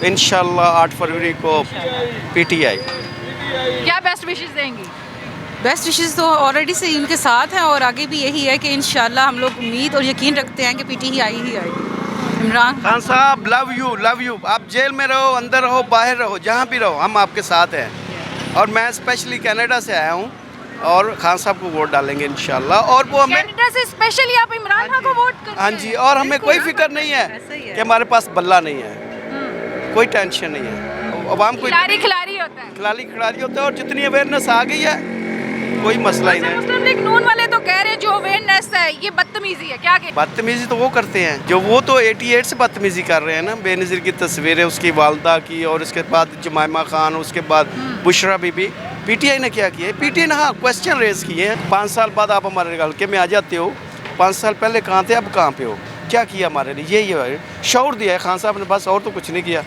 इंशाल्लाह 8 फरवरी को पीटीआई। क्या बेस्ट विशेस देंगी? बेस्ट विशेस तो ऑलरेडी से उनके साथ हैं और आगे भी यही है कि इंशाल्लाह हम लोग उम्मीद और यकीन रखते हैं कि पीटीआई ही आएगी। इमरान खान साहब लव यू। आप जेल में रहो, अंदर रहो, बाहर रहो, जहाँ भी रहो, हम आपके साथ हैं। और मैं स्पेशली कनाडा से आया हूँ और खान साहब को वोट डालेंगे इंशाल्लाह। और वो हमें कनाडा से स्पेशली आप इमरान खान को वोट करते हाँ हैं? जी, और हमें कोई फिक्र नहीं है ऐसा ही है। कि हमारे पास बल्ला नहीं है, कोई टेंशन नहीं है। आवाम को खिलाड़ी होता है। खिलाड़ी होता है और जितनी अवेयरनेस आ गई है कोई मसला ही नहीं। मुस्लिम लीग नून वाले तो कह रहे हैं जो अवेयरनेस है ये बदतमीजी है, क्या कहें? बदतमीजी तो वो करते हैं जो वो तो 88 से बदतमीजी कर रहे हैं ना। बेनज़ीर की तस्वीरें उसकी वालदा की और उसके बाद जमाइमा खान, उसके बाद बुशरा बीबी। पीटीआई ने क्या किया है? पीटीआई ने हाँ क्वेश्चन रेज किए हैं। 5 साल बाद आप हमारे हल्के में आ जाते हो, 5 साल पहले कहाँ थे, अब कहाँ पे हो, क्या किया हमारे लिए? यही है शऊर दिया है खान साहब ने, बस और तो कुछ नहीं किया।